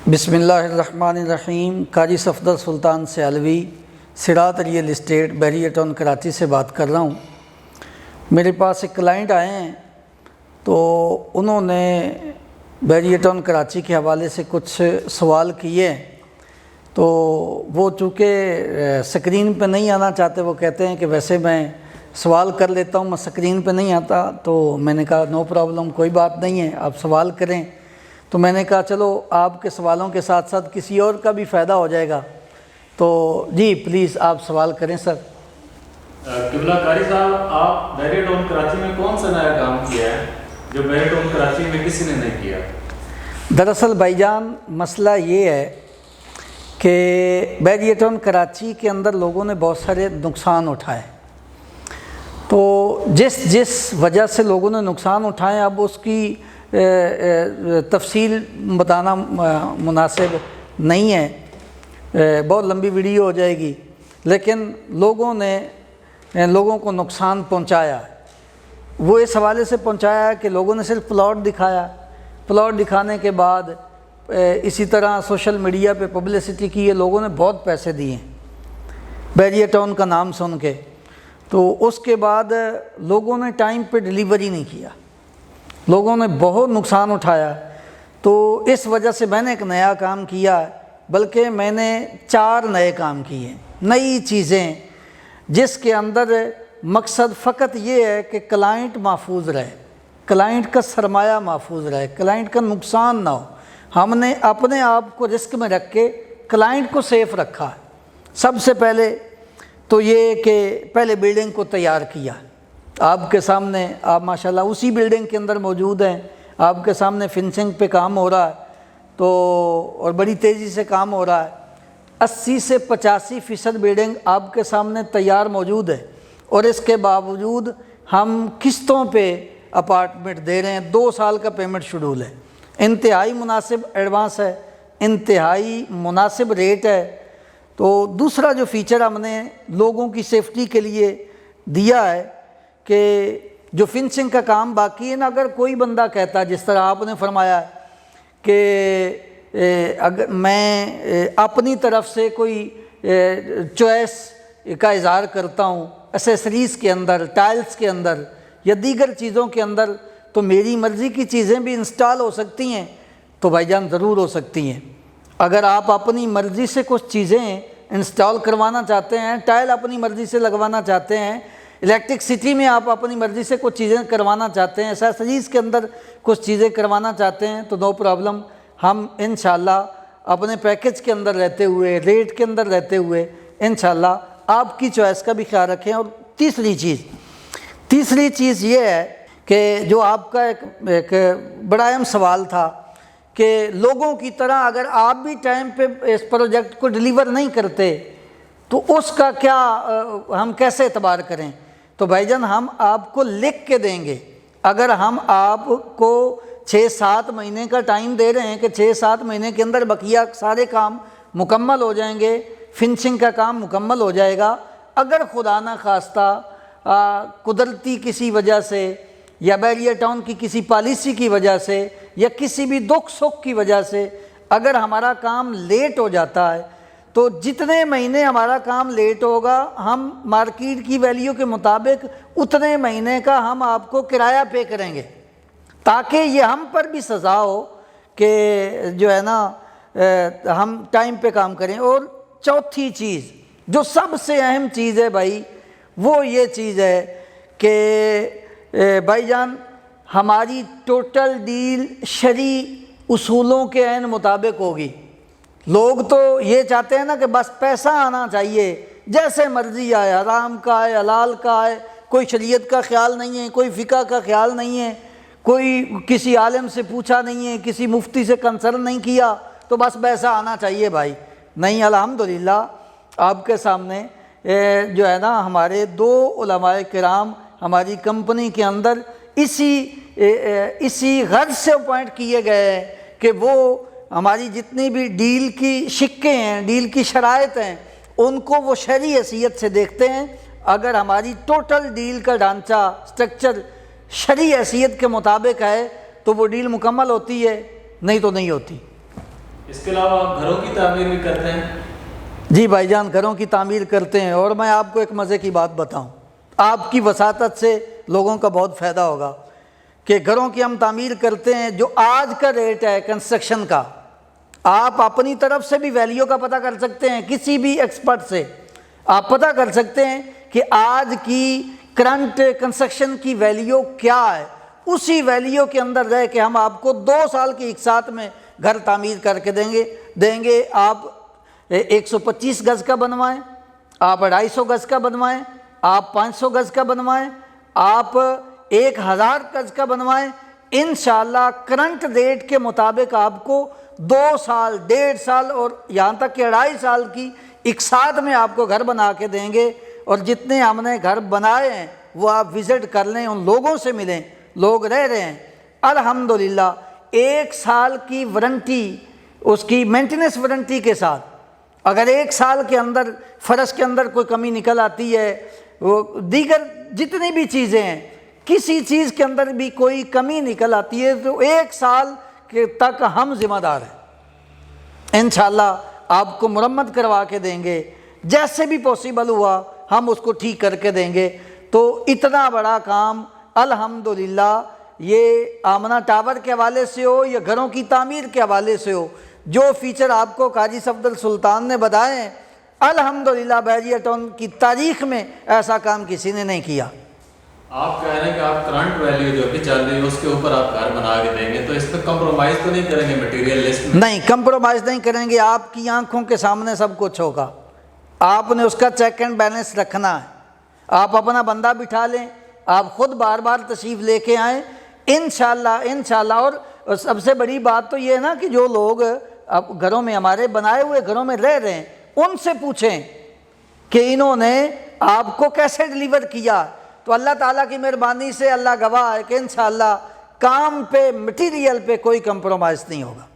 बिस्मिल्लाहिर्रहमानिर्रहीम। कारी सफदर सुल्तान से अलवी, सिरात real estate, barrier town Karachi से बात कर रहा हूँ। मेरे पास एक क्लाइंट आए हैं, तो उन्होंने बैरियर टाउन कराची के हवाले से कुछ सवाल किए। तो वो चूँकि स्क्रीन पे नहीं आना चाहते, वो कहते हैं कि वैसे मैं सवाल कर लेता हूँ, मैं स्क्रीन पे नहीं आता। तो मैंने कहा नो प्रॉब्लम, कोई बात नहीं है, आप सवाल करें। तो मैंने कहा चलो आपके सवालों के साथ साथ किसी और का भी फ़ायदा हो जाएगा। तो जी प्लीज़ आप सवाल करें सर। किबला कारी साहब, आप बैरियर टाउन कराची में कौन सा नया काम किया है जो बैरियर टाउन कराची में किसी ने नहीं किया? दरअसल भाईजान मसला ये है कि बैरियर टाउन कराची के अंदर लोगों ने बहुत सारे नुकसान उठाए। तो जिस वजह से लोगों ने नुकसान उठाए, अब उसकी तफसील बताना मुनासिब नहीं है, बहुत लंबी वीडियो हो जाएगी। लेकिन लोगों को नुकसान पहुंचाया, वो इस हवाले से पहुंचाया कि लोगों ने सिर्फ प्लॉट दिखाया। प्लॉट दिखाने के बाद इसी तरह सोशल मीडिया पे पब्लिसिटी की है, लोगों ने बहुत पैसे दिए बैरियर टाउन का नाम सुन के। तो उसके बाद लोगों ने टाइम पे डिलीवरी नहीं किया, लोगों ने बहुत नुकसान उठाया। तो इस वजह से मैंने एक नया काम किया, बल्कि मैंने 4 नए काम किए, नई चीज़ें, जिसके अंदर मकसद फ़कत ये है कि क्लाइंट महफूज रहे, क्लाइंट का सरमाया महफूज रहे, क्लाइंट का नुकसान ना हो। हमने अपने आप को रिस्क में रख के क्लाइंट को सेफ़ रखा है। सबसे पहले तो ये कि पहले बिल्डिंग को तैयार किया। आपके सामने, आप माशाल्लाह उसी बिल्डिंग के अंदर मौजूद हैं, आपके सामने फिनिशिंग पे काम हो रहा है, तो और बड़ी तेज़ी से काम हो रहा है। 80 से 85% बिल्डिंग आपके सामने तैयार मौजूद है, और इसके बावजूद हम किस्तों पे अपार्टमेंट दे रहे हैं। 2 साल का पेमेंट शेड्यूल है, इंतहाई मुनासिब एडवांस है, इंतहाई मुनासिब रेट है। तो दूसरा जो फ़ीचर हमने लोगों की सेफ्टी के लिए दिया है कि जो फिनिशिंग का काम बाकी है ना, अगर कोई बंदा कहता है, जिस तरह आपने फरमाया कि अगर मैं अपनी तरफ से कोई चॉइस का इज़हार करता हूँ एसेसरीज़ के अंदर, टाइल्स के अंदर या दीगर चीज़ों के अंदर, तो मेरी मर्ज़ी की चीज़ें भी इंस्टॉल हो सकती हैं। तो भाईजान ज़रूर हो सकती हैं। अगर आप अपनी मर्ज़ी से कुछ चीज़ें इंस्टॉल करवाना चाहते हैं, टाइल अपनी मर्ज़ी से लगवाना चाहते हैं, इलेक्ट्रिसिटी में आप अपनी मर्ज़ी से कुछ चीज़ें करवाना चाहते हैं, एसेसरीज़ के अंदर कुछ चीज़ें करवाना चाहते हैं, तो नो प्रॉब्लम, हम इंशाल्लाह अपने पैकेज के अंदर रहते हुए, रेट के अंदर रहते हुए इंशाल्लाह आपकी चॉइस का भी ख्याल रखें। और तीसरी चीज़ ये है कि जो आपका एक बड़ा अहम सवाल था कि लोगों की तरह अगर आप भी टाइम पे इस प्रोजेक्ट को डिलीवर नहीं करते तो उसका क्या, हम कैसे एतबार करें। तो भाईजान हम आपको लिख के देंगे। अगर हम आपको 6-7 महीने का टाइम दे रहे हैं कि 6-7 महीने के अंदर बकिया सारे काम मुकम्मल हो जाएंगे, फिनिशिंग का काम मुकम्मल हो जाएगा। अगर खुदा ना खास्ता कुदरती किसी वजह से या बैरियर टाउन की किसी पॉलिसी की वजह से या किसी भी दुख सुख की वजह से अगर हमारा काम लेट हो जाता है, तो जितने महीने हमारा काम लेट होगा, हम मार्केट की वैल्यू के मुताबिक उतने महीने का हम आपको किराया पे करेंगे, ताकि ये हम पर भी सज़ा हो कि जो है ना हम टाइम पे काम करें। और चौथी चीज़, जो सबसे अहम चीज़ है भाई, वो ये चीज़ है कि भाईजान हमारी टोटल डील शरी उसूलों के ऐन मुताबिक होगी। लोग तो ये चाहते हैं ना कि बस पैसा आना चाहिए, जैसे मर्ज़ी आए, हराम का आए, हलाल का आए, कोई शरीयत का ख्याल नहीं है, कोई फ़िक़्ह का ख्याल नहीं है, कोई किसी आलिम से पूछा नहीं है, किसी मुफ्ती से कंसल्ट नहीं किया, तो बस पैसा आना चाहिए भाई। नहीं, अल्हम्दुलिल्लाह आपके सामने जो है ना हमारे 2 उलमाए किराम हमारी कंपनी के अंदर इसी गर्ज से अपॉइंट किए गए हैं कि वो हमारी जितनी भी डील की शिक्के हैं, डील की शराइत हैं, उनको वो शरई हैसियत से देखते हैं। अगर हमारी टोटल डील का ढांचा, स्ट्रक्चर शरई हैसियत के मुताबिक है तो वो डील मुकम्मल होती है, नहीं तो नहीं होती। इसके अलावा आप घरों की तामीर भी करते हैं? जी भाईजान, घरों की तामीर करते हैं। और मैं आपको एक मज़े की बात बताऊं, आपकी वसातत से लोगों का बहुत फ़ायदा होगा कि घरों की हम तामीर करते हैं। जो आज का रेट है कंस्ट्रक्शन का, आप अपनी तरफ से भी वैल्यू का पता कर सकते हैं, किसी भी एक्सपर्ट से आप पता कर सकते हैं कि आज की करंट कंस्ट्रक्शन की वैल्यू क्या है। उसी वैल्यू के अंदर रह के हम आपको 2 साल के एक साथ में घर तामीर करके देंगे। आप 125 गज़ का बनवाएं, आप 250 गज़ का बनवाएं, आप 500 गज़ का बनवाएं, आप 1000 गज़ का बनवाएं, इंशाल्लाह करंट रेट के मुताबिक आपको 2 साल, 1.5 साल और यहाँ तक कि 2.5 साल की एक साथ में आपको घर बना के देंगे। और जितने हमने घर बनाए हैं वो आप विज़िट कर लें, उन लोगों से मिलें, लोग रह रहे हैं अल्हम्दुलिल्लाह। 1 साल की वारंटी, उसकी मेंटेनेंस वारंटी के साथ, अगर 1 साल के अंदर फ़र्श के अंदर कोई कमी निकल आती है, वो दीगर जितनी भी चीज़ें हैं, किसी चीज़ के अंदर भी कोई कमी निकल आती है तो 1 साल के तक हम ज़िम्मेदार हैं। इंशाल्लाह आपको मुरम्मत करवा के देंगे, जैसे भी पॉसिबल हुआ हम उसको ठीक करके देंगे। तो इतना बड़ा काम अल्हम्दुलिल्लाह, ये आमना टावर के हवाले से हो या घरों की तामीर के हवाले से हो, जो फीचर आपको काजी सफदर सुल्तान ने बताए हैं, अल्हम्दुलिल्लाह बहरिया टाउन की तारीख में ऐसा काम किसी ने नहीं किया। आप कह रहे हैं कि आप करंट वैल्यू जो भी चल रही है उसके ऊपर आप घर बना के देंगे, तो इस पर कंप्रोमाइज़ तो नहीं करेंगे मटेरियल लिस्ट में? नहीं, कंप्रोमाइज़ नहीं करेंगे। आपकी आंखों के सामने सब कुछ होगा, आपने उसका चेक एंड बैलेंस रखना है। आप अपना बंदा बिठा लें, आप ख़ुद बार बार तशरीफ़ लेके आएँ, इंशाल्लाह। और सबसे बड़ी बात तो ये है ना कि जो लोग अब घरों में, हमारे बनाए हुए घरों में रह रहे हैं, उनसे पूछें कि इन्होंने आपको कैसे डिलीवर किया। तो अल्लाह ताला की मेहरबानी से अल्लाह गवाह है कि इंशाल्लाह काम पे, मटीरियल पे कोई कंप्रोमाइज़ नहीं होगा।